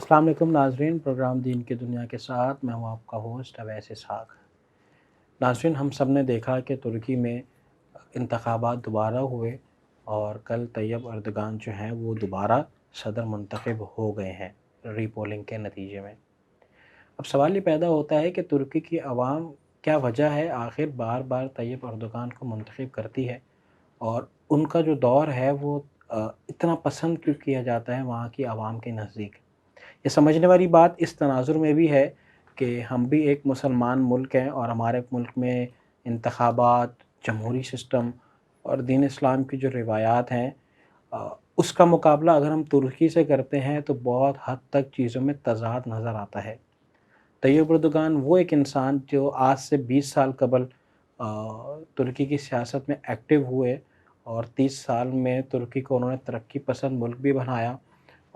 السلام علیکم ناظرین، پروگرام دین کی دنیا کے ساتھ میں ہوں آپ کا ہوسٹ اویس اسحاق۔ ناظرین، ہم سب نے دیکھا کہ ترکی میں انتخابات دوبارہ ہوئے اور کل طیب اردگان جو ہیں وہ دوبارہ صدر منتخب ہو گئے ہیں ری پولنگ کے نتیجے میں۔ اب سوال یہ پیدا ہوتا ہے کہ ترکی کی عوام کیا وجہ ہے آخر بار بار طیب اردگان کو منتخب کرتی ہے، اور ان کا جو دور ہے وہ اتنا پسند کیوں کیا جاتا ہے وہاں کی عوام کے نزدیک۔ یہ سمجھنے والی بات اس تناظر میں بھی ہے کہ ہم بھی ایک مسلمان ملک ہیں اور ہمارے ملک میں انتخابات، جمہوری سسٹم اور دین اسلام کی جو روایات ہیں اس کا مقابلہ اگر ہم ترکی سے کرتے ہیں تو بہت حد تک چیزوں میں تضاد نظر آتا ہے۔ طیب اردگان وہ ایک انسان جو آج سے 20 سال قبل ترکی کی سیاست میں ایکٹیو ہوئے اور 30 سال میں ترکی کو انہوں نے ترقی پسند ملک بھی بنایا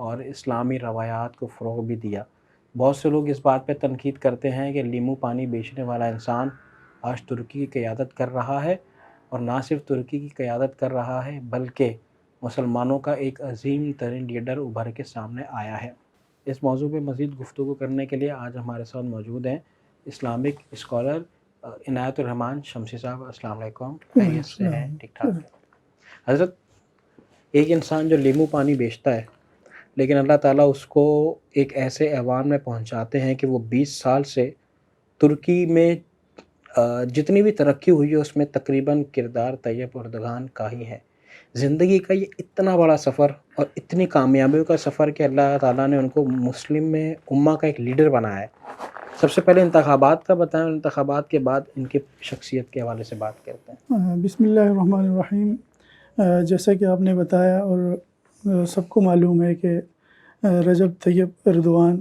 اور اسلامی روایات کو فروغ بھی دیا۔ بہت سے لوگ اس بات پہ تنقید کرتے ہیں کہ لیمو پانی بیچنے والا انسان آج ترکی کی قیادت کر رہا ہے، اور نہ صرف ترکی کی قیادت کر رہا ہے بلکہ مسلمانوں کا ایک عظیم ترین لیڈر ابھر کے سامنے آیا ہے۔ اس موضوع پہ مزید گفتگو کرنے کے لیے آج ہمارے ساتھ موجود ہیں اسلامک اسکالر عنایت الرحمان شمسی صاحب۔ السلام علیکم، خیریت سے ہیں؟ ٹھیک ٹھاک حضرت؟ ایک انسان جو لیمو پانی بیچتا ہے لیکن اللہ تعالیٰ اس کو ایک ایسے ایوان میں پہنچاتے ہیں کہ وہ 20 سال سے ترکی میں جتنی بھی ترقی ہوئی ہے اس میں تقریباً کردار طیب اردگان کا ہی ہے۔ زندگی کا یہ اتنا بڑا سفر اور اتنی کامیابیوں کا سفر کہ اللہ تعالیٰ نے ان کو مسلم میں امہ کا ایک لیڈر بنایا ہے۔ سب سے پہلے انتخابات کا بتائیں، انتخابات کے بعد ان کی شخصیت کے حوالے سے بات کرتے ہیں۔ بسم اللہ الرحمن الرحیم۔ جیسا کہ آپ نے بتایا اور سب کو معلوم ہے کہ رجب طیب اردوان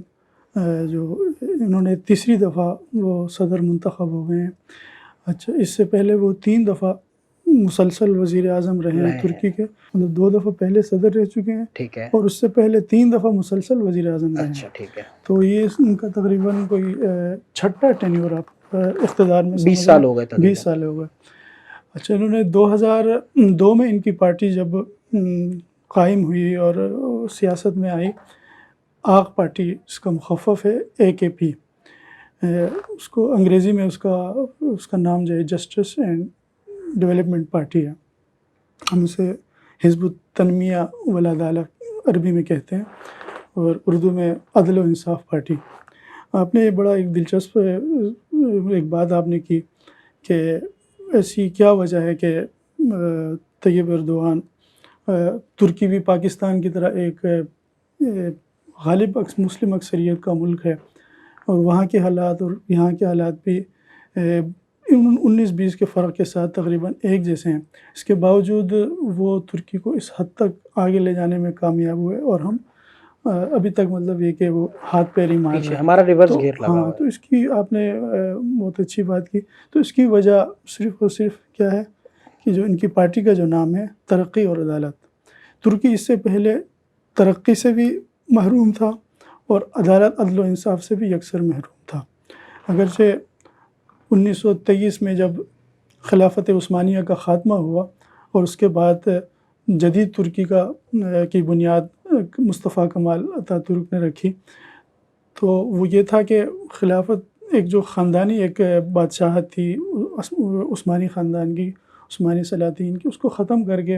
جو انہوں نے تیسری دفعہ وہ صدر منتخب ہو گئے ہیں۔ اچھا، اس سے پہلے وہ 3 دفعہ مسلسل وزیر اعظم رہے ہیں ترکی کے، مطلب 2 دفعہ پہلے صدر رہ چکے ہیں، ٹھیک ہے، اور اس سے پہلے 3 دفعہ مسلسل وزیر اعظم رہے ہیں۔ اچھا ٹھیک ہے، تو یہ ان کا تقریباً کوئی 6واں ٹینیور آپ اقتدار میں 20 سال ہو گئے تقریباً۔ 20 سال ہو گئے۔ اچھا، انہوں نے 2002 میں ان کی پارٹی جب قائم ہوئی اور سیاست میں آئی، آق پارٹی اس کا مخفف ہے AKP، اس کو انگریزی میں اس کا نام جو ہے جسٹس اینڈ ڈیولپمنٹ پارٹی ہے، ہم اسے حزب التنمیہ والعدالہ عربی میں کہتے ہیں، اور اردو میں عدل و انصاف پارٹی۔ آپ نے بڑا ایک دلچسپ ایک بات آپ نے کی کہ ایسی کیا وجہ ہے کہ طیب اردوان، ترکی بھی پاکستان کی طرح ایک غالب مسلم اکثریت کا ملک ہے، اور وہاں کے حالات اور یہاں کے حالات بھی 19-20 کے فرق کے ساتھ تقریباً ایک جیسے ہیں۔ اس کے باوجود وہ ترکی کو اس حد تک آگے لے جانے میں کامیاب ہوئے، اور ہم ابھی تک مطلب یہ کہ وہ ہاتھ پیر ہی مار رہے ہیں، ہمارا ریورس گیئر لگا ہوا ہے۔ تو اس کی آپ نے بہت اچھی بات کی۔ تو اس کی وجہ صرف اور صرف کیا ہے کہ جو ان کی پارٹی کا جو نام ہے ترقی اور عدالت۔ ترکی اس سے پہلے ترقی سے بھی محروم تھا اور عدالت، عدل و انصاف سے بھی یکسر محروم تھا۔ اگرچہ 1923 میں جب خلافت عثمانیہ کا خاتمہ ہوا اور اس کے بعد جدید ترکی کی بنیاد مصطفیٰ کمال اتاتürk ترک نے رکھی، تو وہ یہ تھا کہ خلافت ایک جو خاندانی ایک بادشاہت تھی عثمانی خاندان کی، عثمانی سلاطین کی، اس کو ختم کر کے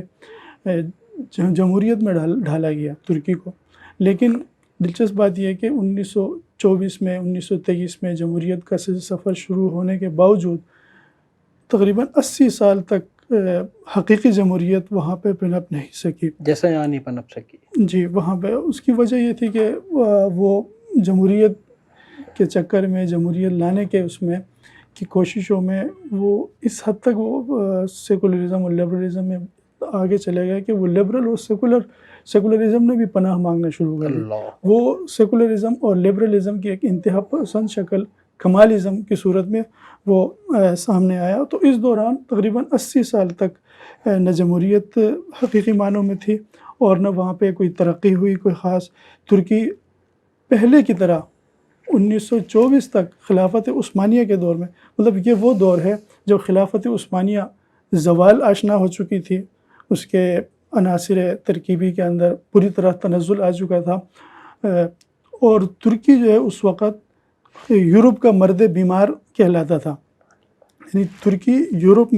جمہوریت میں ڈھالا گیا ترکی کو۔ لیکن دلچسپ بات یہ ہے کہ 1924 میں 1923 میں جمہوریت کا سفر شروع ہونے کے باوجود تقریباً 80 سال تک حقیقی جمہوریت وہاں پہ پنپ نہیں سکی، جیسا یہاں نہیں پنپ سکی۔ جی، وہاں پہ اس کی وجہ یہ تھی کہ وہ جمہوریت کے چکر میں، جمہوریت لانے کے اس میں کی کوششوں میں وہ اس حد تک وہ سیکولرزم اور لبرلزم میں آگے چلے گئے کہ وہ لبرل اور سیکولرزم نے بھی پناہ مانگنا شروع کر دی۔ وہ سیکولرزم اور لبرلزم کی ایک انتہا پسند شکل کمالزم کی صورت میں وہ سامنے آیا۔ تو اس دوران تقریباً 80 سال تک نہ جمہوریت حقیقی معنوں میں تھی اور نہ وہاں پہ کوئی ترقی ہوئی کوئی خاص۔ ترکی پہلے کی طرح 1924 تک خلافت عثمانیہ کے دور میں، مطلب یہ وہ دور ہے جب خلافت عثمانیہ زوال آشنا ہو چکی تھی، اس کے عناصر ترکیبی کے اندر پوری طرح تنزل آ چکا تھا، اور ترکی جو ہے اس وقت یورپ کا مرد بیمار کہلاتا تھا. یعنی ترکی یورپ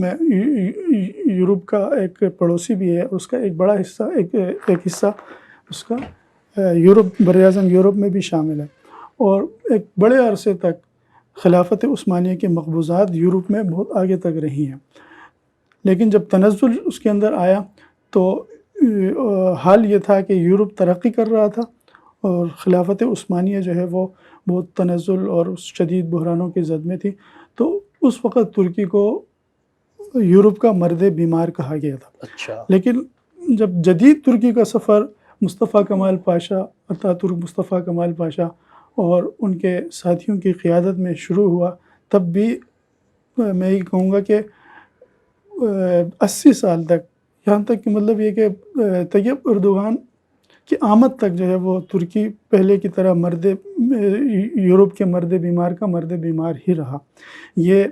کا ایک پڑوسی بھی ہے، اس کا ایک بڑا حصہ ایک حصہ اس کا یورپ براعظم یورپ میں بھی شامل ہے، اور ایک بڑے عرصے تک خلافت عثمانیہ کے مقبوضات یورپ میں بہت آگے تک رہی ہیں. لیکن جب تنزل اس کے اندر آیا تو حال یہ تھا کہ یورپ ترقی کر رہا تھا اور خلافت عثمانیہ جو ہے وہ بہت تنزل اور شدید بحرانوں کی زد میں تھی. تو اس وقت ترکی کو یورپ کا مرد بیمار کہا گیا تھا. اچھا. لیکن جب جدید ترکی کا سفر مصطفیٰ کمال پاشا، اتاتürk مصطفیٰ کمال پاشا اور ان کے ساتھیوں کی قیادت میں شروع ہوا، تب بھی میں یہ کہوں گا کہ 80 سال تک، یہاں تک کہ مطلب یہ کہ طیب اردوغان کی آمد تک جو ہے وہ ترکی پہلے کی طرح یورپ کے مرد بیمار کا مرد بیمار ہی رہا. یہ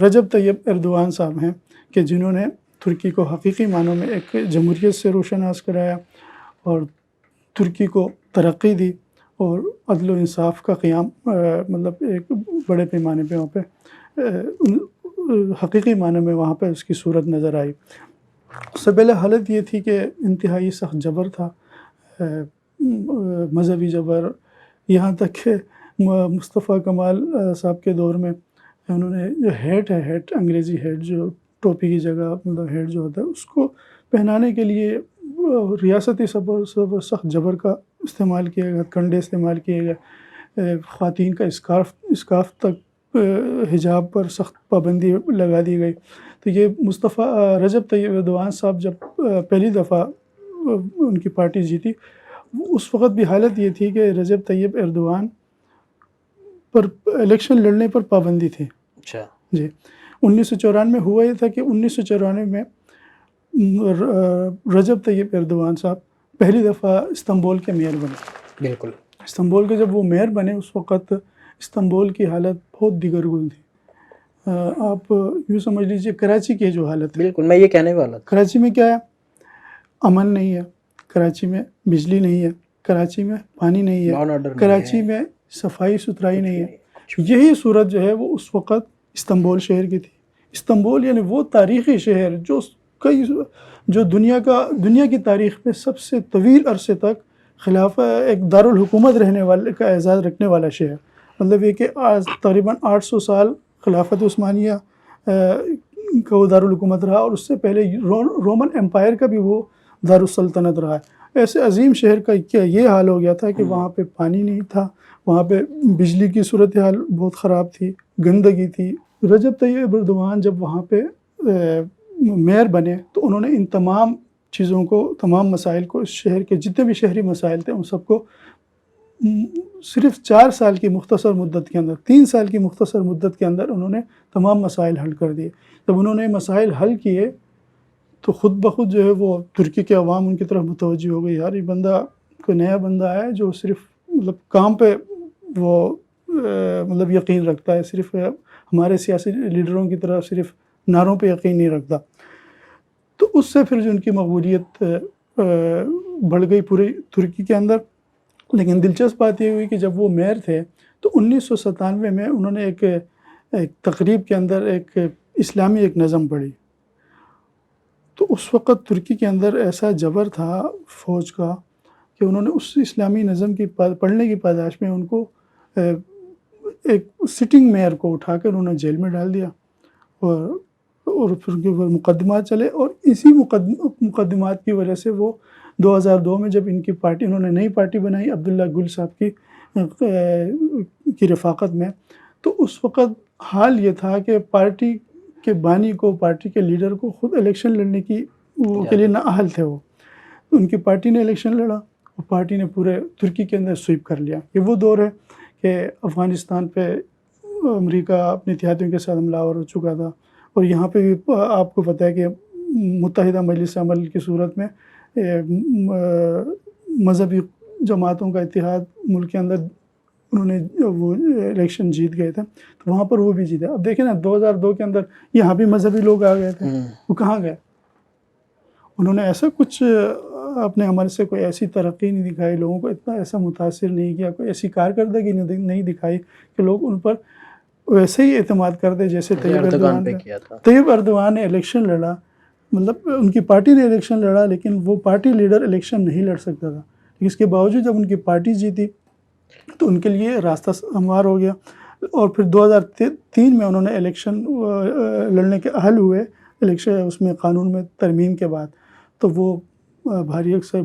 رجب طیب اردوغان صاحب ہیں کہ جنہوں نے ترکی کو حقیقی معنوں میں ایک جمہوریت سے روشناس کرایا اور ترکی کو ترقی دی اور عدل و انصاف کا قیام مطلب ایک بڑے پیمانے پہ وہاں پہ حقیقی معنوں میں وہاں پہ اس کی صورت نظر آئی. اس سے پہلے حالت یہ تھی کہ انتہائی سخت جبر تھا، مذہبی جبر، یہاں تک کہ مصطفیٰ کمال صاحب کے دور میں انہوں نے جو ہیٹ انگریزی ہیٹ جو ٹوپی کی جگہ مطلب ہیٹ جو ہوتا ہے اس کو پہنانے کے لیے ریاستی سخت جبر کا استعمال کیا گیا، کنڈے استعمال کیے گئے، خواتین کا اسکارف تک حجاب پر سخت پابندی لگا دی گئی. تو یہ رجب طیب اردوغان صاحب جب پہلی دفعہ ان کی پارٹی جیتی، اس وقت بھی حالت یہ تھی کہ رجب طیب اردوغان پر الیکشن لڑنے پر پابندی تھی. اچھا جی. 1994 میں ہوا یہ تھا کہ 1994 میں رجب طیب اردوغان صاحب پہلی دفعہ استنبول کے میئر بنے. بالکل. استنبول کے جب وہ میئر بنے اس وقت استنبول کی حالت بہت دیگرگون تھی. آپ یوں سمجھ لیجئے کراچی کی جو حالت ہے. بالکل، میں یہ کہنے والا تھا. کراچی میں کیا ہے؟ امن نہیں ہے، کراچی میں بجلی نہیں ہے، کراچی میں پانی نہیں ہے، کراچی میں صفائی ستھرائی نہیں ہے. یہی صورت جو ہے وہ اس وقت استنبول شہر کی تھی. استنبول یعنی وہ تاریخی شہر جو دنیا کی تاریخ میں سب سے طویل عرصے تک ایک دارالحکومت رہنے والے کا اعزاز رکھنے والا شہر. مطلب یہ کہ تقریباً 800 سال خلافت عثمانیہ کا وہ دارالحکومت رہا، اور اس سے پہلے رومن امپائر کا بھی وہ دارالسلطنت رہا ہے. ایسے عظیم شہر کا کیا یہ حال ہو گیا تھا کہ وہاں پہ پانی نہیں تھا، وہاں پہ بجلی کی صورتحال بہت خراب تھی، گندگی تھی. رجب طیب اردوغان جب وہاں پہ میئر بنے تو انہوں نے ان تمام چیزوں کو، تمام مسائل کو، اس شہر کے جتنے بھی شہری مسائل تھے ان سب کو صرف 4 سال کی مختصر مدت کے اندر، 3 سال کی مختصر مدت کے اندر انہوں نے تمام مسائل حل کر دیے. جب انہوں نے مسائل حل کیے تو خود بخود جو ہے وہ ترکی کے عوام ان کی طرف متوجہ ہو گئی. یار یہ بندہ کوئی نیا بندہ ہے جو صرف مطلب کام پہ وہ مطلب یقین رکھتا ہے، صرف ہمارے سیاسی لیڈروں کی طرح صرف نعروں پہ یقین نہیں رکھتا. تو اس سے پھر جو ان کی مقبولیت بڑھ گئی پوری ترکی کے اندر. لیکن دلچسپ بات یہ ہوئی کہ جب وہ میئر تھے تو 1997 میں انہوں نے ایک تقریب کے اندر ایک اسلامی ایک نظم پڑھی. تو اس وقت ترکی کے اندر ایسا جبر تھا فوج کا کہ انہوں نے اس اسلامی نظم کی پڑھنے کی پاداش میں ان کو ایک سٹنگ میئر کو اٹھا کر انہوں نے جیل میں ڈال دیا، اور پھر ان کے اوپر مقدمات چلے. اور اسی مقدمات کی وجہ سے وہ 2002 میں جب ان کی پارٹی، انہوں نے نئی پارٹی بنائی عبداللہ گل صاحب کی رفاقت میں، تو اس وقت حال یہ تھا کہ پارٹی کے بانی کو، پارٹی کے لیڈر کو خود الیکشن لڑنے کے لیے نااہل تھے. وہ ان کی پارٹی نے الیکشن لڑا اور پارٹی نے پورے ترکی کے اندر سویپ کر لیا. یہ وہ دور ہے کہ افغانستان پہ امریکہ اپنے اتحادیوں کے ساتھ حملہ آور ہو چکا تھا، اور یہاں پہ بھی آپ کو پتہ ہے کہ متحدہ مجلس عمل کی صورت میں مذہبی جماعتوں کا اتحاد ملک کے اندر انہوں نے وہ الیکشن جیت گئے تھے، تو وہاں پر وہ بھی جیتے. اب دیکھیں نا 2002 کے اندر یہاں بھی مذہبی لوگ آ گئے تھے، وہ کہاں گئے؟ انہوں نے ایسا کچھ اپنے عمل سے کوئی ایسی ترقی نہیں دکھائی، لوگوں کو اتنا ایسا متاثر نہیں کیا، کوئی ایسی کارکردگی نہیں دکھائی کہ لوگ ان پر ویسے ہی اعتماد کرتے جیسے طیب اردوغان پہ اردوان کیا تھا. طیب اردوان نے الیکشن لڑا، مطلب ان کی پارٹی نے الیکشن لڑا، لیکن وہ پارٹی لیڈر الیکشن نہیں لڑ سکتا تھا، لیکن اس کے باوجود جب ان کی پارٹی جیتی تو ان کے لیے راستہ ہموار ہو گیا، اور پھر 2003 میں انہوں نے الیکشن لڑنے کے اہل ہوئے، الیکشن اس میں قانون میں ترمیم کے بعد، تو وہ بھاری اکثر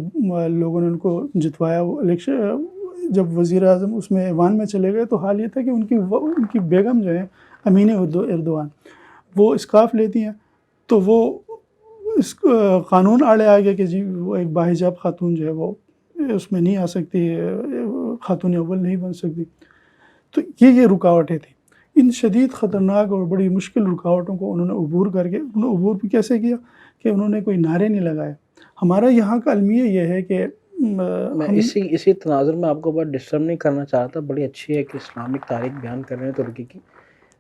لوگوں نے ان کو جتوایا. وہ الیکشن جب وزیر اعظم اس میں ایوان میں چلے گئے تو حال یہ تھا کہ ان کی بیگم جو ہے امینہ اردوان وہ اسکارف لیتی ہیں، تو وہ اس قانون آڑے آ گیا کہ جی وہ ایک باحجاب خاتون جو ہے وہ اس میں نہیں آ سکتی، خاتون اول نہیں بن سکتی. تو یہ رکاوٹیں تھیں. ان شدید خطرناک اور بڑی مشکل رکاوٹوں کو انہوں نے عبور کر کے، انہوں نے عبور بھی کیسے کیا کہ انہوں نے کوئی نعرے نہیں لگائے. ہمارا یہاں کا المیہ یہ ہے کہ میں اسی تناظر میں آپ کو بہت ڈسٹرب نہیں کرنا چاہتا، بڑی اچھی ہے کہ اسلامک تاریخ بیان کر رہے ہیں ترکی کی.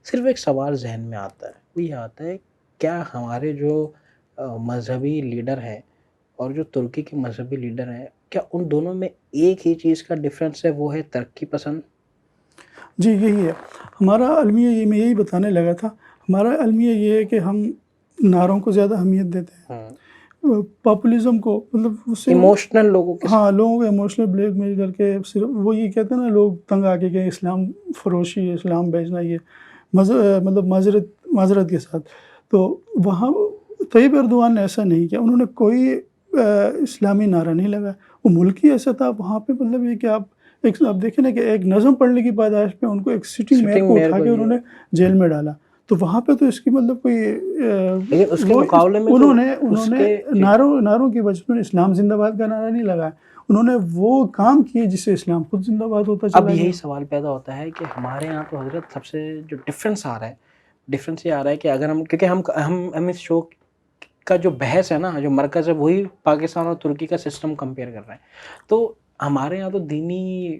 صرف ایک سوال ذہن میں آتا ہے، وہ یہ آتا ہے کیا ہمارے جو مذہبی لیڈر ہیں اور جو ترکی کے مذہبی لیڈر ہیں، کیا ان دونوں میں ایک ہی چیز کا ڈفرینس ہے، وہ ہے ترقی پسند؟ جی یہی ہے ہمارا المیہ. یہ میں یہی بتانے لگا تھا، ہمارا المیہ یہ ہے کہ ہم نعروں کو زیادہ اہمیت دیتے ہیں، پاپولزم کو، مطلب اس سے ایموشنل لوگوں کے ہاں لوگوں کو ایموشنل بلیک میل کر کے صرف وہ یہ کہتے ہیں نا، لوگ تنگ آ کے کہ اسلام فروشی، اسلام بیچنا، یہ مطلب معذرت کے ساتھ. تو وہاں طیب اردوان نے ایسا نہیں کیا، انہوں نے کوئی اسلامی نعرہ نہیں لگایا. وہ ملک ہی ایسا تھا وہاں پہ، مطلب یہ کہ آپ دیکھیں نا کہ ایک نظم پڑھنے کی پاداش پہ ان کو ایک سٹنگ میئر کو اٹھا کے انہوں نے جیل میں ڈالا. تو وہاں پہ تو اس کی مطلب کوئی لیکن اس کے مقابلے میں انہوں نے نعروں کی وجہ سے اسلام زندہ باد کا نعرہ نہیں لگایا، انہوں نے وہ کام کیے جس سے اسلام خود زندہ باد ہوتا چلا گیا. اب یہی سوال پیدا ہوتا ہے کہ ہمارے یہاں تو حضرت سب سے جو ڈفرینس آ رہا ہے، ڈفرینس یہ آ رہا ہے کہ اگر کیونکہ ہم اس شو کا جو بحث ہے نا، جو مرکز ہے، وہی پاکستان اور ترکی کا سسٹم کمپیئر کر رہے ہیں. تو ہمارے یہاں تو دینی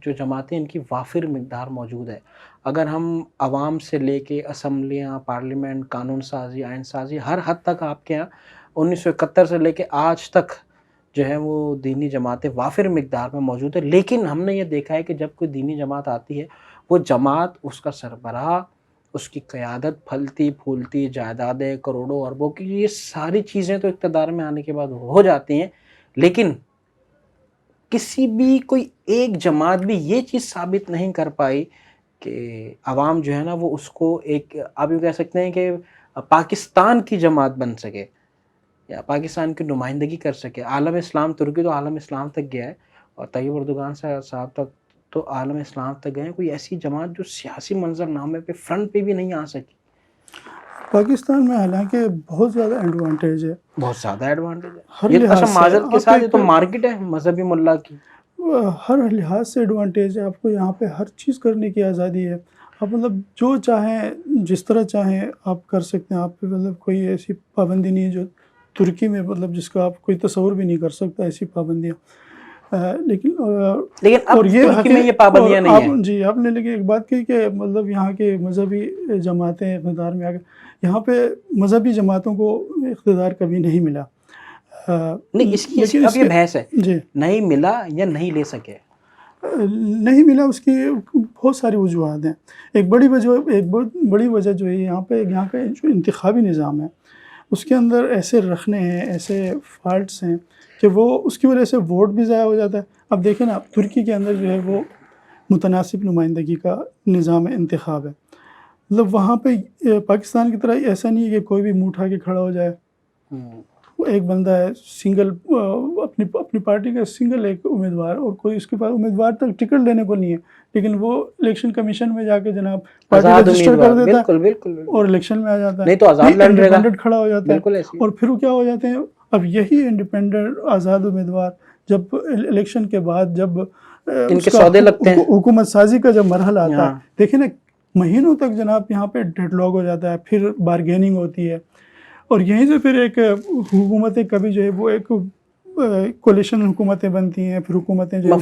جو جماعتیں ان کی وافر مقدار موجود ہے. اگر ہم عوام سے لے کے اسمبلیاں، پارلیمنٹ، قانون سازی، آئین سازی، ہر حد تک آپ کے یہاں 1971 سے لے کے آج تک جو ہے وہ دینی جماعتیں وافر مقدار میں موجود ہے. لیکن ہم نے یہ دیکھا ہے کہ جب کوئی دینی جماعت آتی ہے، وہ جماعت، اس کا سربراہ، اس کی قیادت پھلتی پھولتی، جائیدادیں کروڑوں اربوں کی، یہ ساری چیزیں تو اقتدار میں آنے کے بعد ہو جاتی ہیں. لیکن کسی بھی کوئی ایک جماعت بھی یہ چیز ثابت نہیں کر پائی کہ عوام جو ہے نا وہ اس کو ایک، آپ یہ کہہ سکتے ہیں کہ پاکستان کی جماعت بن سکے یا پاکستان کی نمائندگی کر سکے. عالم اسلام، ترکی تو عالم اسلام تک گیا ہے، اور طیب اردوغان صاحب تک تو عالم اسلام تک گئے ہیں. کوئی ایسی جماعت جو سیاسی منظر نامے پہ فرنٹ پہ بھی نہیں آ سکی. پاکستان میں حالانکہ بہت زیادہ ایڈوانٹیج ہے، بہت زیادہ ایڈوانٹیج ہے. ہر یہ لحاظ اچھا سے معذرت کے ساتھ یہ تو آپ مارکیٹ ہے مذہبی ملا کی. ہر لحاظ سے ایڈوانٹیج ہے. آپ کو یہاں پہ ہر چیز کرنے کی آزادی ہے. آپ مطلب جو چاہیں جس طرح چاہیں آپ کر سکتے ہیں. آپ پہ مطلب کوئی ایسی پابندی نہیں ہے جو ترکی میں، مطلب جس کا آپ کوئی تصور بھی نہیں کر سکتا ایسی پابندیاں. لیکن اب ترکی میں یہ پابندیاں نہیں ہیں. جی آپ نے لیکن ایک بات کہی کہ مطلب یہاں کے مذہبی جماعتیں اقتدار میں آ گئے. یہاں پہ مذہبی جماعتوں کو اقتدار کبھی نہیں ملا. نہیں، اس کی اب یہ بحث ہے، جی نہیں ملا یا نہیں لے سکے. نہیں ملا، اس کی بہت ساری وجوہات ہیں. ایک بڑی وجہ جو ہے یہاں کا جو انتخابی نظام ہے اس کے اندر ایسے رکھنے ہیں، ایسے فالٹس ہیں کہ وہ اس کی وجہ سے ووٹ بھی ضائع ہو جاتا ہے. اب دیکھیں نا، ترکی کے اندر جو ہے وہ متناسب نمائندگی کا نظام انتخاب ہے. مطلب وہاں پہ پاکستان کی طرح ایسا نہیں ہے کہ کوئی بھی منہ اٹھا کے کھڑا ہو جائے. وہ ایک بندہ ہے سنگل، اپنی پارٹی کا سنگل ایک امیدوار، اور کوئی اس کے پاس امیدوار تک ٹکٹ لینے کو نہیں ہے، لیکن وہ الیکشن کمیشن میں جا کے جناب پارٹی رجسٹر کر دیتا ہے اور الیکشن میں آ جاتا ہے. نہیں تو آزاد لڑ رہے گا، انڈیپینڈنٹ کھڑا ہو جاتا ہے. اور پھر وہ کیا ہو جاتے ہیں، اب یہی انڈیپینڈنٹ آزاد امیدوار جب الیکشن کے بعد جب ان کے سودے لگتے ہیں، حکومت سازی کا جب مرحلہ آتا ہے، دیکھیں نا مہینوں تک جناب یہاں پہ ڈیڈ لاک ہو جاتا ہے، پھر بارگیننگ ہوتی ہے، اور یہیں سے پھر ایک حکومتیں کبھی جو ہے وہ ایک کولیشن حکومتیں بنتی ہیں، پھر حکومتیں جو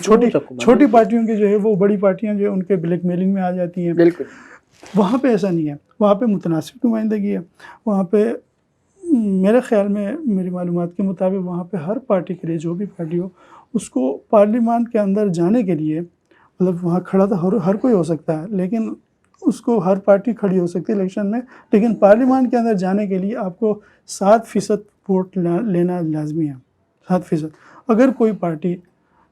چھوٹی پارٹیوں کی جو ہے وہ بڑی پارٹیاں جو ہے ان کے بلیک میلنگ میں آ جاتی ہیں. بالکل. وہاں پہ ایسا نہیں ہے، وہاں پہ متناسب نمائندگی ہے. وہاں پہ میرے خیال میں میری معلومات کے مطابق وہاں پہ ہر پارٹی کے لیے، جو بھی پارٹی ہو، اس کو پارلیمان کے اندر جانے کے لیے، مطلب وہاں کھڑا تو ہر کوئی ہو سکتا ہے، لیکن اس کو ہر پارٹی کھڑی ہو سکتی ہے الیکشن میں، لیکن پارلیمان کے اندر جانے کے لیے آپ کو 7% ووٹ لینا لازمی ہے، 7%۔ اگر کوئی پارٹی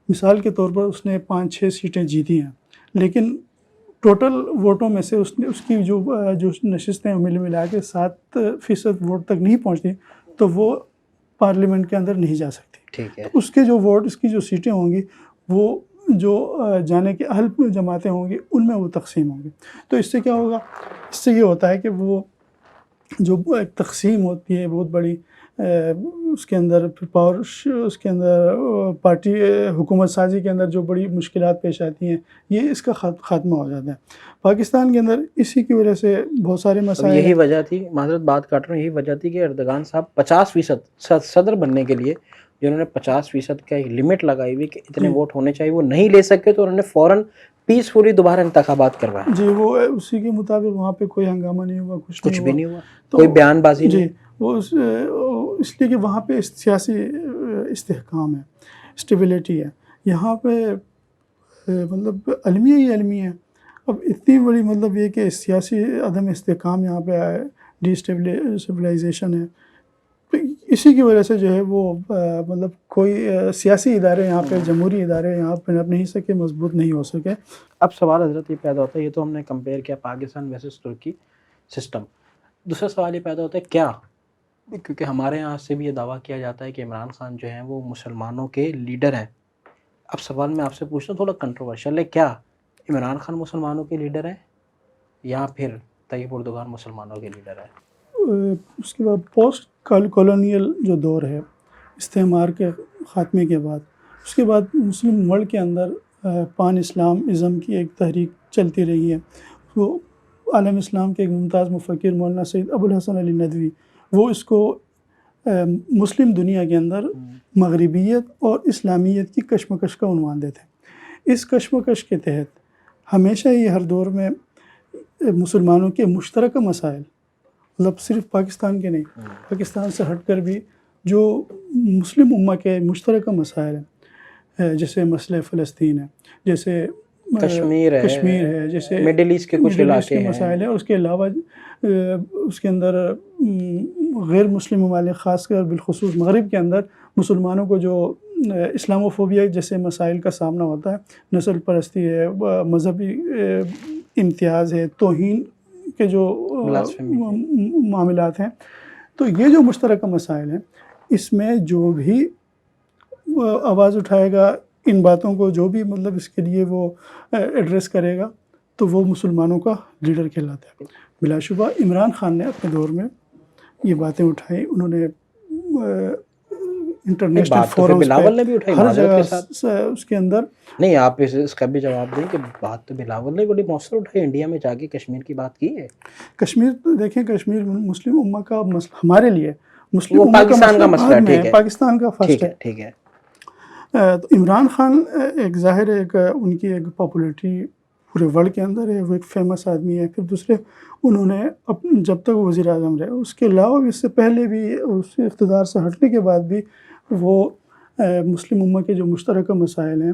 مثال کے طور پر اس نے 5-6 سیٹیں جیتی ہیں، لیکن ٹوٹل ووٹوں میں سے اس کی جو نشستیں ملا کے 7% ووٹ تک نہیں پہنچتی، تو وہ پارلیمنٹ کے اندر نہیں جا سکتی۔ ٹھیک ہے، تو اس کے جو ووٹ، اس کی جو سیٹیں ہوں گی، وہ جو جانے کے اہل جماعتیں ہوں گی، ان میں وہ تقسیم ہوں گی۔ تو اس سے کیا ہوگا؟ اس سے یہ ہوتا ہے کہ وہ جو ایک تقسیم ہوتی ہے بہت بڑی، اس کے اندر پاور، اس کے اندر پارٹی حکومت سازی کے اندر جو بڑی مشکلات پیش آتی ہیں، یہ اس کا خاتمہ ہو جاتا ہے۔ پاکستان کے اندر اسی کی وجہ سے بہت سارے اب مسائل یہی ہیں۔ وجہ تھی، معذرت بات کاٹ رہا ہوں، یہی وجہ تھی کہ اردگان صاحب 50% صدر بننے کے لیے جنہوں نے 50% کا ایک لمٹ لگائی ہوئی کہ اتنے ووٹ ہونے چاہیے، وہ نہیں لے سکے، تو انہوں نے فوراً پیسفلی دوبارہ انتخابات کروائے۔ جی، وہ اسی کے مطابق وہاں پہ کوئی ہنگامہ نہیں ہوا، کچھ بھی نہیں ہوا، تو کوئی بیان بازی جی، نہیں۔ وہ اس لیے کہ وہاں پہ سیاسی استحکام ہے، اسٹیبلٹی ہے۔ یہاں پہ مطلب المیہ ہی المیہ ہے۔ اب اتنی بڑی مطلب یہ کہ سیاسی عدم استحکام یہاں پہ آئے، ڈی اسٹیبلائزیشن ہے، تو اسی کی وجہ سے جو ہے وہ مطلب کوئی سیاسی ادارے یہاں پہ، جمہوری ادارے یہاں پہ نہیں سکے، مضبوط نہیں ہو سکے۔ اب سوال حضرت یہ پیدا ہوتا ہے، یہ تو ہم نے کمپیئر کیا پاکستان ویسز ترکی سسٹم، دوسرا سوال یہ پیدا ہوتا ہے کیا، کیونکہ ہمارے یہاں سے بھی یہ دعویٰ کیا جاتا ہے کہ عمران خان جو ہیں وہ مسلمانوں کے لیڈر ہیں۔ اب سوال میں آپ سے پوچھتا ہوں، تھوڑا کنٹروورشل ہے، کیا عمران خان مسلمانوں کے لیڈر ہیں یا پھر طیب اردگان مسلمانوں کے لیڈر ہیں؟ اس کے بعد پوسٹ کالونیل جو دور ہے، استعمار کے خاتمے کے بعد، اس کے بعد مسلم ورلڈ کے اندر پان اسلام ازم کی ایک تحریک چلتی رہی ہے۔ وہ عالم اسلام کے ایک ممتاز مفکر مولانا سید ابو الحسن علی ندوی، وہ اس کو مسلم دنیا کے اندر مغربیت اور اسلامیت کی کشمکش کا عنوان دیتے ہیں۔ اس کشمکش کے تحت ہمیشہ ہی ہر دور میں مسلمانوں کے مشترکہ مسائل، مطلب صرف پاکستان کے نہیں، پاکستان سے ہٹ کر بھی جو مسلم امہ کے مشترکہ مسائل ہیں، جیسے مسئلہ فلسطین ہے، جیسے کشمیر ہے، جیسے مڈل ایسٹ کے کچھ علاقے ہیں، مسائل ہیں، اور اس کے علاوہ اس کے اندر غیر مسلم ممالک، خاص کر بالخصوص مغرب کے اندر مسلمانوں کو جو اسلاموفوبیا جیسے مسائل کا سامنا ہوتا ہے، نسل پرستی ہے، مذہبی امتیاز ہے، توہین کے جو معاملات ہیں، تو یہ جو مشترکہ مسائل ہیں، اس میں جو بھی آواز اٹھائے گا ان باتوں کو، جو بھی مطلب اس کے لیے وہ ایڈریس کرے گا، تو وہ مسلمانوں کا لیڈر کہلاتا ہے۔ بلا شبہ عمران خان نے اپنے دور میں یہ باتیں اٹھائی، انہوں نے انٹرنیشنل فورمز پہ ہر جگہ اس کے اندر، نہیں آپ اس کا بھی جواب دیں کہ بات تو بلاول نے بڑی مؤثر اٹھائی، انڈیا میں جا کے کشمیر کی بات کی ہے۔ کشمیر دیکھیں، کشمیر مسلم امہ کا مسئلہ ہمارے لیے، مسلم وہ امہ پاکستان کا مسئلہ بعد میں ہے، پاکستان کا فرسٹ ہے۔ ٹھیک ہے۔ تو عمران خان ایک ظاہر ہے، ایک ان کی ایک پاپولیٹی پورے ورلڈ کے اندر ہے، وہ ایک فیمس آدمی ہے۔ پھر دوسرے، انہوں نے جب تک وہ وزیر اعظم رہے، اس کے علاوہ بھی، اس سے پہلے بھی، اس اقتدار سے ہٹنے کے بعد بھی، وہ مسلم امہ کے جو مشترکہ مسائل ہیں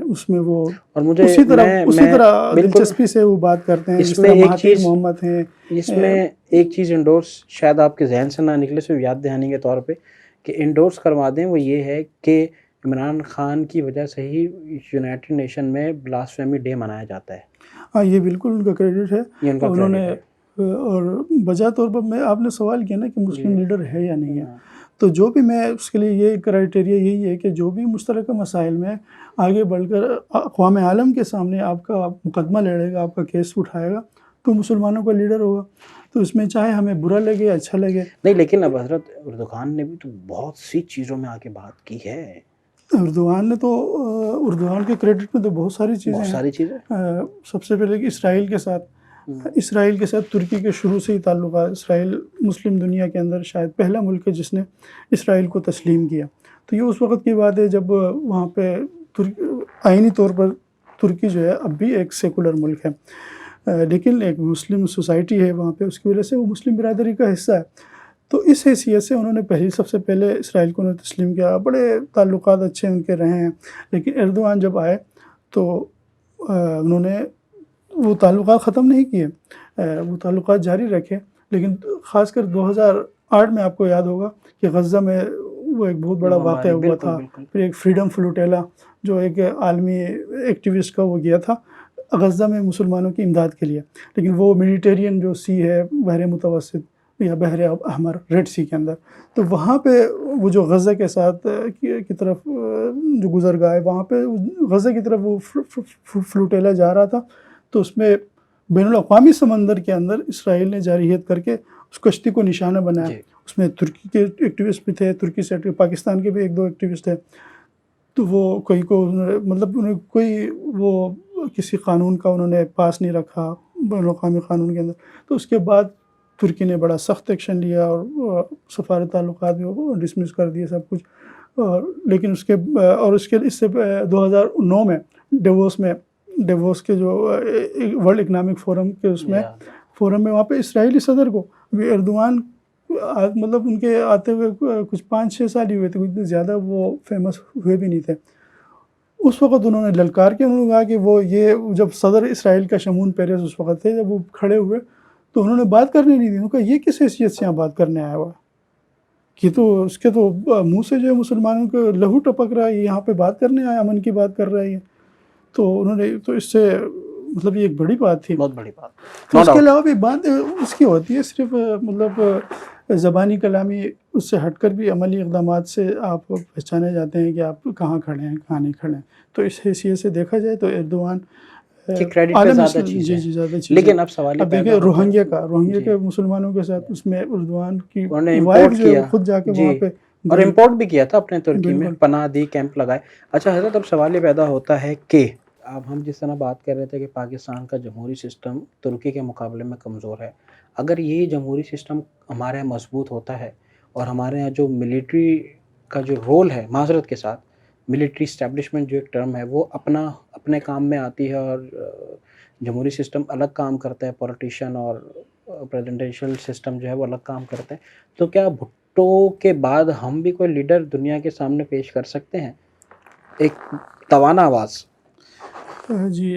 اس میں وہ اسی طرح دلچسپی سے وہ بات کرتے ہیں، جس طرح مہاتیر محمد ہیں۔ اس میں ایک چیز انڈورس شاید آپ کے ذہن سے نہ نکلے، صرف یاد دہانی کے طور پہ کہ انڈورس کروا دیں، وہ یہ ہے کہ عمران خان کی وجہ سے ہی یونائٹڈ نیشن میں بلاسفیمی ڈے منایا جاتا ہے۔ ہاں، یہ بالکل ان کا کریڈٹ ہے، انہوں نے، اور بجا طور پر میں، آپ نے سوال کیا نا کہ مسلم لیڈر ہے یا نہیں ہے، تو جو بھی میں اس کے لیے یہ کرائٹیریا یہی ہے کہ جو بھی مشترکہ مسائل میں آگے بڑھ کر اقوام عالم کے سامنے آپ کا مقدمہ لڑے گا، آپ کا کیس اٹھائے گا، تو مسلمانوں کا لیڈر ہوگا۔ تو اس میں چاہے ہمیں برا لگے اچھا لگے، نہیں، لیکن اب حضرت اردگان نے بھی تو بہت سی چیزوں میں آگے بات کی ہے۔ اردگان نے تو، اردگان کے کریڈٹ میں تو بہت ساری چیزیں ہیں۔ سب سے پہلے کہ اسرائیل کے ساتھ ترکی کے شروع سے ہی تعلقات، اسرائیل مسلم دنیا کے اندر شاید پہلا ملک ہے جس نے اسرائیل کو تسلیم کیا۔ تو یہ اس وقت کی بات ہے جب وہاں پہ آئینی طور پر ترکی جو ہے اب بھی ایک سیکولر ملک ہے، لیکن ایک مسلم سوسائٹی ہے وہاں پہ، اس کی وجہ سے وہ مسلم برادری کا حصہ ہے۔ تو اس حیثیت سے انہوں نے سب سے پہلے اسرائیل کو انہوں نے تسلیم کیا. بڑے تعلقات اچھے ان کے رہے ہیں، لیکن ایردوان جب آئے تو انہوں نے وہ تعلقات ختم نہیں کیے، وہ تعلقات جاری رکھے. لیکن خاص کر 2008 میں آپ کو یاد ہوگا کہ غزہ میں وہ ایک بہت بڑا واقعہ ہوا تھا. پھر ایک فریڈم فلوٹیلا جو ایک عالمی ایکٹیوسٹ کا وہ گیا تھا غزہ میں مسلمانوں کی امداد کے لیے، لیکن وہ میڈیٹرین جو سی ہے، بحر متوسط یا بحر احمر، ریڈ سی کے اندر، تو وہاں پہ وہ جو غزہ کے ساتھ کی طرف جو گزر گئے، وہاں پہ غزہ کی طرف وہ فلوٹیلا جا رہا تھا. تو اس میں بین الاقوامی سمندر کے اندر اسرائیل نے جارحیت کر کے اس کشتی کو نشانہ بنایا. اس میں ترکی کے ایکٹیوسٹ بھی تھے، ترکی سے پاکستان کے بھی ایک دو ایکٹیوسٹ تھے. تو وہ کوئی کو مطلب انہیں کوئی وہ کسی قانون کا انہوں نے پاس نہیں رکھا بین الاقوامی قانون کے اندر. تو اس کے بعد ترکی نے بڑا سخت ایکشن لیا اور سفارت تعلقات بھی ڈسمس کر دیے سب کچھ. لیکن اس سے 2009 میں ڈیووس کے جو ورلڈ اکنامک فورم کے اس میں فورم میں وہاں پہ اسرائیلی صدر کو ایردوان مطلب ان کے آتے ہوئے کچھ 5-6 سال ہی ہوئے تھے، اتنے زیادہ وہ فیمس ہوئے بھی نہیں تھے. اس وقت انہوں نے للکار کے انہوں نے کہا کہ وہ یہ جب صدر اسرائیل کا شمون پیرس اس وقت تھے، جب وہ کھڑے ہوئے تو انہوں نے بات کرنے نہیں دی. انہوں نے کہا یہ کس حیثیت سے یہاں بات کرنے آیا ہوا کہ تو اس کے تو منہ سے جو ہے مسلمانوں کو لہو ٹپک رہا ہے، یہاں پہ بات کرنے آیا، امن کی بات کر رہا ہے. تو انہوں نے تو اس سے مطلب یہ ایک بڑی بات تھی، بہت بڑی بات. تو اس کے علاوہ بھی بات اس کی ہوتی ہے صرف مطلب زبانی کلامی، اس سے ہٹ کر بھی عملی اقدامات سے آپ پہچانے جاتے ہیں کہ آپ کہاں کھڑے ہیں کہاں نہیں کھڑے ہیں. تو اس حیثیت سے دیکھا جائے تو ایردوان زیادہ چیز. لیکن اب سوال اب دیکھیں روہنگیا کے مسلمانوں کے ساتھ اس میں ایردوان کی امپورٹ کیا، خود جا کے وہاں پہ اور امپورٹ بھی کیا تھا اپنے ترکی میں، پناہ دی، کیمپ لگائے. اچھا حضرت، اب سوال یہ پیدا ہوتا ہے کہ اب ہم جس طرح بات کر رہے تھے کہ پاکستان کا جمہوری سسٹم ترکی کے مقابلے میں کمزور ہے. اگر یہ جمہوری سسٹم ہمارے یہاں مضبوط ہوتا ہے اور ہمارے یہاں جو ملٹری کا جو رول ہے، معذرت کے ساتھ ملٹری اسٹیبلشمنٹ جو ایک ٹرم ہے وہ اپنے کام میں آتی ہے اور جمہوری سسٹم الگ کام کرتا ہے، پولیٹیشین اور پریزیڈنشیل سسٹم جو ہے وہ الگ کام کرتے ہیں، تو کیا بھٹو کے بعد ہم بھی کوئی لیڈر دنیا کے سامنے پیش کر سکتے ہیں، ایک توانا آواز؟ جی،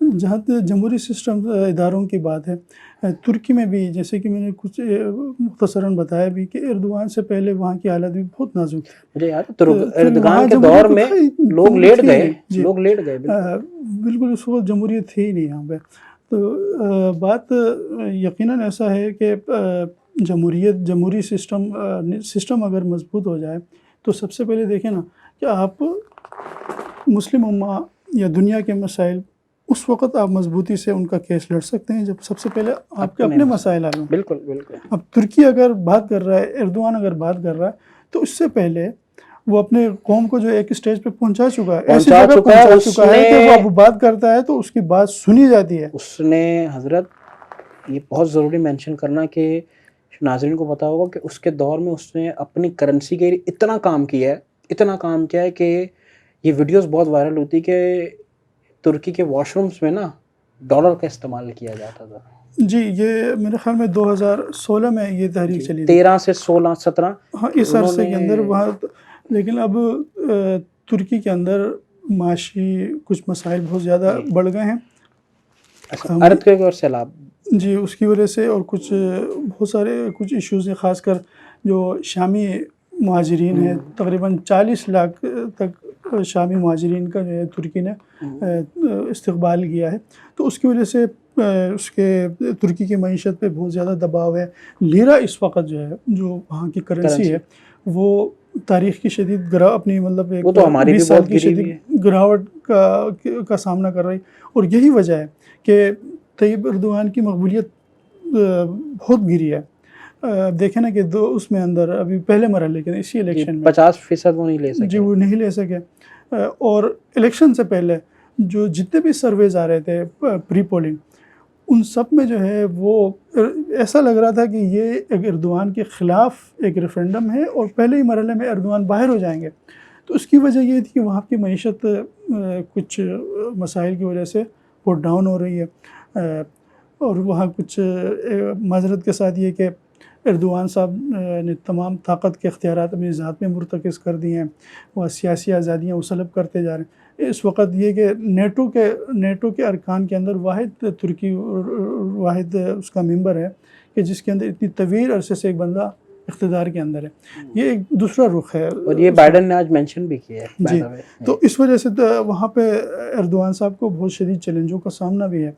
جہاں جمہوری سسٹم اداروں کی بات ہے، ترکی میں بھی جیسے کہ میں نے کچھ مختصراً بتایا بھی کہ ایردوان سے پہلے وہاں کی حالت بھی بہت نازک تھی. مجھے یاد ہے ایردوان کے دور میں لوگ لیٹ گئے بالکل اس وقت جمہوریت تھی ہی نہیں یہاں پہ. تو بات یقیناً ایسا ہے کہ جمہوری سسٹم اگر مضبوط ہو جائے تو سب سے پہلے دیکھیں نا کہ آپ مسلم امہ یا دنیا کے مسائل اس وقت آپ مضبوطی سے ان کا کیس لڑ سکتے ہیں جب سب سے پہلے آپ کے اپنے مسائل حل ہوں. بالکل. اب ترکی اگر بات کر رہا ہے، ایردوان اگر بات کر رہا ہے، تو اس سے پہلے وہ اپنے قوم کو جو ایک سٹیج پہ پہنچا چکا ہے، ایسی جگہ پہنچا چکا ہے کہ وہ اب بات کرتا ہے تو اس کی بات سنی جاتی ہے. اس نے حضرت یہ بہت ضروری مینشن کرنا کہ ناظرین کو پتا ہوگا کہ اس کے دور میں اس نے اپنی کرنسی کے لیے اتنا کام کیا ہے کہ یہ ویڈیوز بہت وائرل ہوتی کہ ترکی کے واش رومز میں نا ڈالر کا استعمال کیا جاتا تھا. جی، یہ میرے خیال میں 2016 میں یہ تحریک چلی، 13 سے 16 17 ہاں اس عرصے کے اندر وہاں. لیکن اب ترکی کے اندر معاشی کچھ مسائل بہت زیادہ بڑھ گئے ہیں. ارتھ اور سیلاب، جی اس کی وجہ سے، اور بہت سارے ایشوز ہیں، خاص کر جو شامی مہاجرین ہیں، تقریباً 40 لاکھ تک شامی مہاجرین کا جو ہے ترکی نے استقبال کیا ہے. تو اس کی وجہ سے اس کے ترکی کی معیشت پہ بہت زیادہ دباؤ ہے. لیرا اس وقت جو ہے، جو وہاں کی کرنسی ہے، وہ تاریخ کی شدید اپنی مطلب 20 سال کی شدید گراوٹ کا سامنا کر رہی. اور یہی وجہ ہے کہ طیب ایردوان کی مقبولیت بہت گری ہے. دیکھیں نا کہ اس میں اندر ابھی پہلے مرحلے کے اسی الیکشن میں 50% وہ نہیں لے سکے. جی وہ نہیں لے سکے. اور الیکشن سے پہلے جو جتنے بھی سرویز آ رہے تھے پری پولنگ، ان سب میں جو ہے وہ ایسا لگ رہا تھا کہ یہ ایک ایردوان کے خلاف ایک ریفرینڈم ہے اور پہلے ہی مرحلے میں ایردوان باہر ہو جائیں گے. تو اس کی وجہ یہ تھی کہ وہاں کی معیشت کچھ مسائل کی وجہ سے بہت ڈاؤن ہو رہی ہے. اور وہاں کچھ معذرت کے ساتھ یہ کہ اردوان صاحب نے تمام طاقت کے اختیارات اپنی ذات میں مرتکز کر دیے ہیں، وہ سیاسی آزادیاں مسلب کرتے جا رہے ہیں۔ اس وقت یہ کہ نیٹو کے ارکان کے اندر واحد ترکی واحد اس کا ممبر ہے کہ جس کے اندر اتنی طویل عرصے سے ایک بندہ اقتدار کے اندر ہے، یہ ایک دوسرا رخ ہے، اور یہ بائیڈن نے آج مینشن بھی کیا ہے جی۔ تو اس وجہ سے وہاں پہ اردوان صاحب کو بہت شدید چیلنجوں کا سامنا بھی ہے،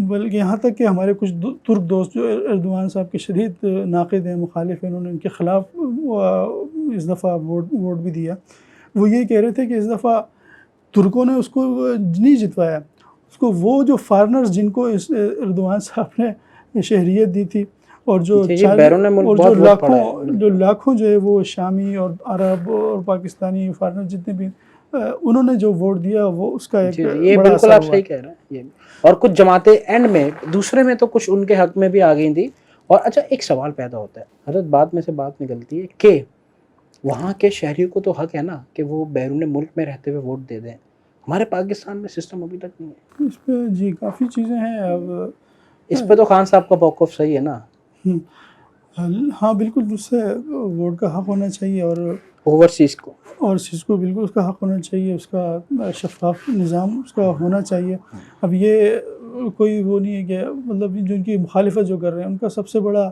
بلکہ یہاں تک کہ ہمارے کچھ ترک دوست جو اردوان صاحب کے شدید ناقد ہیں، مخالف ہیں، انہوں نے ان کے خلاف اس دفعہ ووٹ بھی دیا۔ وہ یہ کہہ رہے تھے کہ اس دفعہ ترکوں نے اس کو نہیں جتوایا، اس کو وہ جو فارنرز جن کو اردوان صاحب نے شہریت دی تھی اور جو لاکھوں جو ہے وہ شامی اور عرب اور پاکستانی فارنر جتنے بھی انہوں نے جو ووٹ دیا وہ اس کا ایک یہ بڑا بالکل اثر آپ ہوا۔ صحیح کہہ رہے ہیں یہ، اور کچھ جماعتیں اینڈ میں دوسرے میں تو کچھ ان کے حق میں بھی آ گئی تھی۔ اور اچھا ایک سوال پیدا ہوتا ہے حضرت، بات میں سے بات نکلتی ہے کہ وہاں کے شہریوں کو تو حق ہے نا کہ وہ بیرون ملک میں رہتے ہوئے ووٹ دے دیں، ہمارے پاکستان میں سسٹم ابھی تک نہیں ہے اس پہ جی کافی چیزیں ہیں۔ اب اس پہ تو خان صاحب کا موقف صحیح ہے نا؟ ہاں بالکل، اس سے ووٹ کا حق ہونا چاہیے، اور اوورسیز کو بالکل اس کا حق ہونا چاہیے، اس کا شفاف نظام اس کا ہونا چاہیے۔ اب یہ کوئی وہ نہیں ہے کہ مطلب جو ان کی مخالفت جو کر رہے ہیں ان کا سب سے بڑا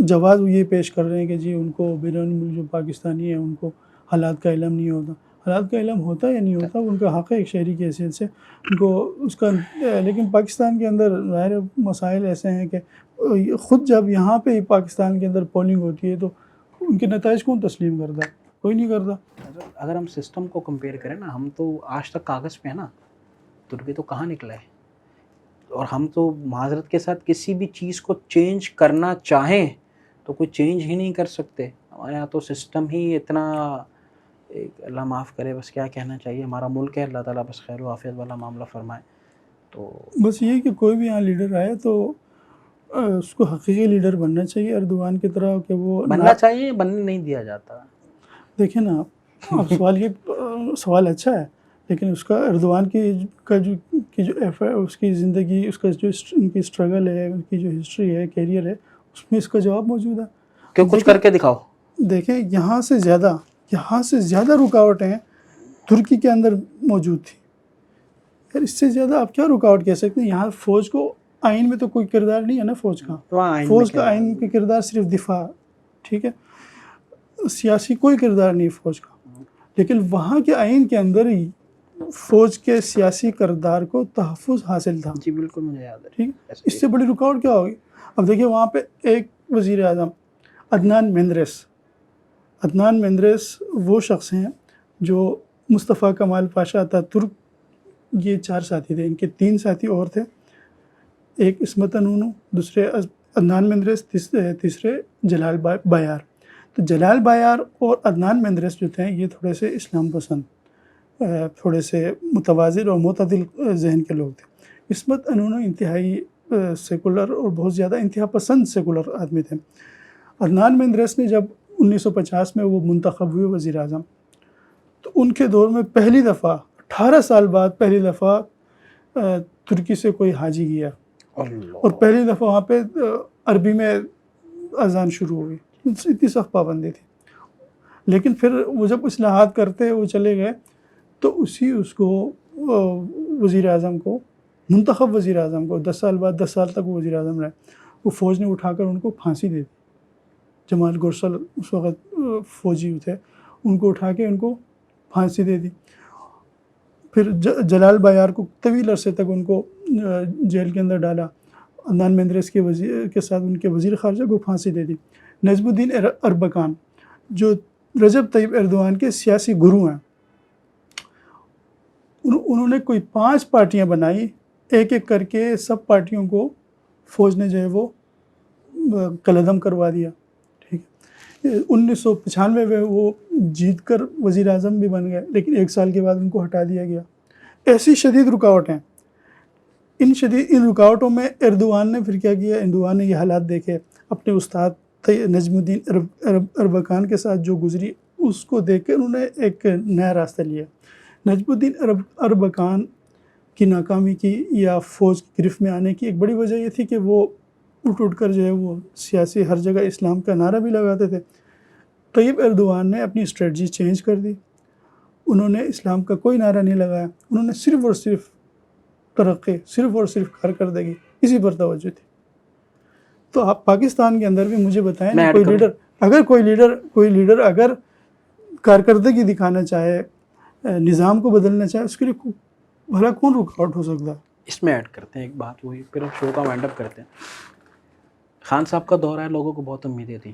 جواز وہ یہ پیش کر رہے ہیں کہ جی ان کو بیرون ملک جو پاکستانی ہیں ان کو حالات کا علم نہیں ہوتا۔ حالات کا علم ہوتا یا نہیں ہوتا ان کا حق ہے ایک شہری کی حیثیت سے ان کو اس کا، لیکن پاکستان کے اندر ظاہر مسائل ایسے ہیں کہ خود جب یہاں پہ پاکستان کے اندر پولنگ ہوتی ہے تو ان کے نتائج کون تسلیم کرتا ہے؟ کوئی نہیں کرتا۔ اگر ہم سسٹم کو کمپیئر کریں نا، ہم تو آج تک کاغذ پہ ہیں نا، ترکی تو کہاں نکلا ہے، اور ہم تو معذرت کے ساتھ کسی بھی چیز کو چینج کرنا چاہیں تو کوئی چینج ہی نہیں کر سکتے۔ ہمارے یہاں تو سسٹم ہی اتنا، اللہ معاف کرے، بس کیا کہنا چاہیے، ہمارا ملک ہے، اللہ تعالیٰ بس خیر و عافیت والا معاملہ فرمائے۔ تو بس یہ کہ کوئی بھی یہاں لیڈر آئے تو اس کو حقیقی لیڈر بننا چاہیے اردوان کی طرح، کہ وہ بننا چاہیے، بننے نہیں دیا جاتا۔ دیکھیں نا، اب سوال اچھا ہے، لیکن اس کا اردوان کی جو اس کی زندگی، اس کا جو ان کی اسٹرگل ہے، ان کی جو ہسٹری ہے، کیریئر ہے، اس میں اس کا جواب موجود ہے کہ کچھ کر کے دکھاؤ۔ دیکھیں یہاں سے زیادہ رکاوٹیں ترکی کے اندر موجود تھی، یار اس سے زیادہ آپ کیا رکاوٹ کہہ سکتے ہیں؟ یہاں فوج کو آئین میں تو کوئی کردار نہیں ہے نا فوج کا، فوج کا آئین کا کردار صرف دفاع، ٹھیک ہے، سیاسی کوئی کردار نہیں فوج کا، لیکن وہاں کے آئین کے اندر ہی فوج کے سیاسی کردار کو تحفظ حاصل تھا۔ جی بالکل مجھے یاد ہے۔ ٹھیک، اس سے بڑی رکاوٹ کیا ہوگی؟ اب دیکھیں وہاں پہ ایک وزیر اعظم عدنان مندرس وہ شخص ہیں جو مصطفیٰ کمال پاشا اتاترک، یہ 4 ساتھی تھے، ان کے 3 ساتھی اور تھے، ایک عصمت انونو، دوسرے عدنان مندرس، تیسرے جلال بایار۔ تو جلال بایار اور عدنان مندرس جو تھے یہ تھوڑے سے اسلام پسند، تھوڑے سے متوازن اور معتدل ذہن کے لوگ تھے۔ عصمت انونو انتہائی سیکولر اور بہت زیادہ انتہا پسند سیکولر آدمی تھے۔ عدنان مندرس نے جب 1950 میں وہ منتخب ہوئے وزیر اعظم، تو ان کے دور میں پہلی دفعہ 18 سال بعد پہلی دفعہ ترکی سے کوئی حاجی گیا، اور پہلی دفعہ وہاں پہ عربی میں اذان شروع ہوئی، اتنی سخت پابندی تھی۔ لیکن پھر وہ جب اصلاحات کرتے وہ چلے گئے تو اس کو وزیر اعظم کو، منتخب وزیر اعظم کو 10 سال بعد، 10 سال تک وہ وزیر اعظم رہے، وہ فوج نے اٹھا کر ان کو پھانسی دے دی۔ جمال گورسل اس وقت فوجی تھے، ان کو اٹھا کے ان کو پھانسی دے دی۔ پھر جلال بایار کو طویل عرصے تک ان کو جیل کے اندر ڈالا۔ عدنان مندرس کے ساتھ ان کے وزیر خارجہ کو پھانسی دے دی۔ نجم الدین اربکان جو رجب طیب ایردوان کے سیاسی گرو ہیں، انہوں نے کوئی 5 پارٹیاں بنائی، ایک ایک کر کے سب پارٹیوں کو فوج نے جو ہے وہ قلعدم کروا دیا۔ ٹھیک ہے، 1995 میں وہ جیت کر وزیر اعظم بھی بن گئے، لیکن 1 سال کے بعد ان کو ہٹا دیا گیا۔ ایسی شدید رکاوٹیں، ان رکاوٹوں میں ایردوان نے پھر کیا کیا؟ ایردوان نے یہ حالات دیکھے، اپنے استاد نجم الدین اربکان کے ساتھ جو گزری اس کو دیکھ کے انہوں نے ایک نیا راستہ لیا۔ نجم الدین اربکان کی ناکامی کی یا فوج کی گرفت میں آنے کی ایک بڑی وجہ یہ تھی کہ وہ اٹھ کر جو ہے وہ سیاسی ہر جگہ اسلام کا نعرہ بھی لگاتے تھے. طیب ایردوان نے اپنی اسٹریٹجی چینج کر دی. انہوں نے اسلام کا کوئی نعرہ نہیں لگایا. انہوں نے صرف اور صرف ترقی، صرف اور صرف کارکردگی، اسی پر توجہ تھی. تو آپ پاکستان کے اندر بھی مجھے بتائیں نا، کوئی لیڈر اگر کارکردگی دکھانا چاہے، نظام کو بدلنا چاہے، اس کے لیے بھلا کون رکاوٹ ہو سکتا ہے؟ اس میں ایڈ کرتے ہیں ایک بات، وہی پھر شو کا وائنڈ اپ کرتے ہیں. خان صاحب کا دور ہے، لوگوں کو بہت امیدیں تھیں،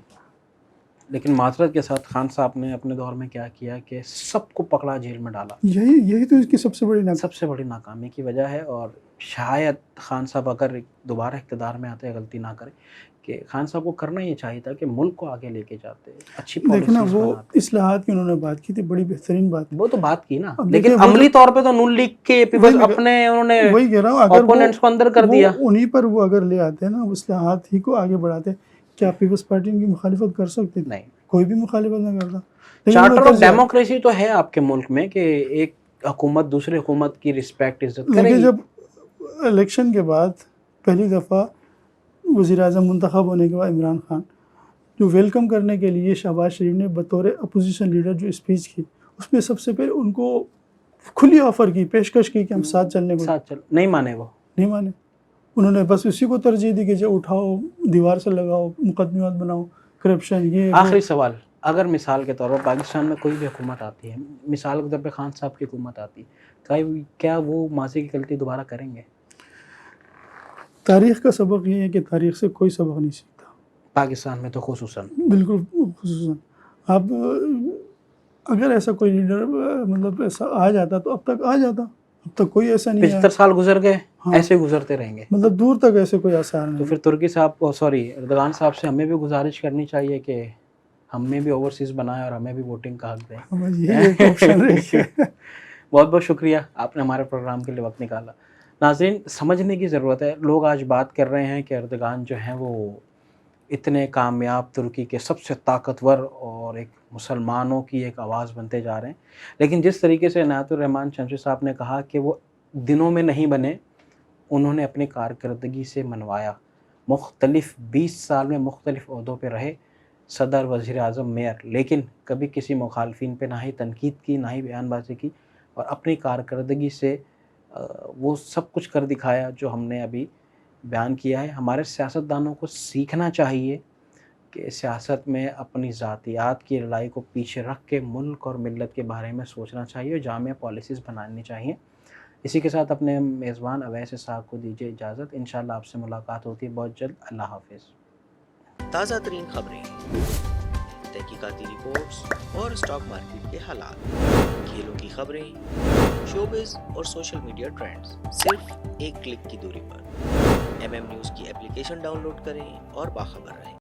لیکن معذرت کے ساتھ خان صاحب نے اپنے دور میں کیا کیا کہ سب کو پکڑا، جیل میں ڈالا. یہی تو اس کی سب سے بڑی ناکامی کی وجہ ہے. اور شاید خان صاحب اگر دوبارہ اقتدار میں آتے، غلطی نہ کریں، کہ خان صاحب کو کرنا یہ چاہیے تھا کہ ملک کو آگے لے کے جاتے، اچھی دیکھنا پالیسیز وہ بناتے. اصلاحات کی انہوں نے بات کی تھی، بڑی بہترین بات. وہ تو بات کی نا، اب لیکن عملی طور پہ تو نون لیگ کے پیپلز اپنے انہوں نے وہی کہہ رہا ہوں، اگر اپوننٹس کو اندر کر دیا. انہی پر وہ اگر لے آتے نا، اصلاحات ہی کو آگے بڑھاتے، کیا پیپلز پارٹی ان کی مخالفت کر سکتی؟ نہیں، کوئی بھی مخالفت نہ کرتا. چارٹر آف ڈیموکریسی تو ہے آپ کے ملک میں کہ ایک حکومت دوسری حکومت کی رسپیکٹ، عزت کرے گی. جب الیکشن کے بعد پہلی دفعہ وزیر اعظم منتخب ہونے کے بعد عمران خان جو ویلکم کرنے کے لیے شہباز شریف نے بطور اپوزیشن لیڈر جو اسپیچ کی، اس میں سب سے پہلے ان کو کھلی آفر کی، پیشکش کی کہ ہم ساتھ چلنے کو. نہیں مانے. وہ نہیں مانے. انہوں نے بس اسی کو ترجیح دی کہ جو اٹھاؤ، دیوار سے لگاؤ، مقدمات بناؤ، کرپشن. یہ آخری سوال، اگر مثال کے طور پر پاکستان میں کوئی بھی حکومت آتی ہے، مثال کے طور پہ خان صاحب کی حکومت آتی ہے، کیا وہ ماضی کی غلطی دوبارہ کریں گے؟ تاریخ کا سبق یہ ہے کہ تاریخ سے کوئی سبق نہیں سیکھتا، پاکستان میں تو خصوصاً. بالکل خصوصاً. اب اگر ایسا کوئی لیڈر مطلب ایسا آ جاتا تو اب تک آ جاتا، اب تک کوئی ایسا نہیں ہے. 75 سال گزر گئے، ایسے گزرتے رہیں گے، مطلب دور تک ایسے کوئی آثار نہیں. تو پھر ترکی صاحب اردغان صاحب سے ہمیں بھی گزارش کرنی چاہیے کہ ہمیں بھی اوورسیز بنائیں اور ہمیں بھی ووٹنگ کا حق دیں. یہ ایک آپشن ہے. بہت بہت شکریہ، آپ نے ہمارے پروگرام کے لیے وقت نکالا. ناظرین، سمجھنے کی ضرورت ہے. لوگ آج بات کر رہے ہیں کہ اردغان جو ہیں وہ اتنے کامیاب، ترکی کے سب سے طاقتور اور ایک مسلمانوں کی ایک آواز بنتے جا رہے ہیں، لیکن جس طریقے سے عنایت الرحمن شمسی صاحب نے کہا کہ وہ دنوں میں نہیں بنے، انہوں نے اپنی کارکردگی سے منوایا. مختلف 20 سال میں مختلف عہدوں پہ رہے، صدر، وزیر اعظم، میئر، لیکن کبھی کسی مخالفین پہ نہ ہی تنقید کی، نہ ہی بیان بازی کی، اور اپنی کارکردگی سے وہ سب کچھ کر دکھایا جو ہم نے ابھی بیان کیا ہے. ہمارے سیاستدانوں کو سیکھنا چاہیے کہ سیاست میں اپنی ذاتیات کی لڑائی کو پیچھے رکھ کے ملک اور ملت کے بارے میں سوچنا چاہیے اور جامع پالیسیز بنانی چاہیے. اسی کے ساتھ اپنے میزبان اویس اسحاق کو دیجیے اجازت. انشاءاللہ آپ سے ملاقات ہوتی ہے بہت جلد. اللہ حافظ. تازہ ترین خبریں، تحقیقاتی رپورٹس اور اسٹاک مارکیٹ کے حالات، کھیلوں کی خبریں، شوبز اور سوشل میڈیا ٹرینڈز، صرف ایک کلک کی دوری پر. MM نیوز کی اپلیکیشن ڈاؤن لوڈ کریں اور باخبر رہیں.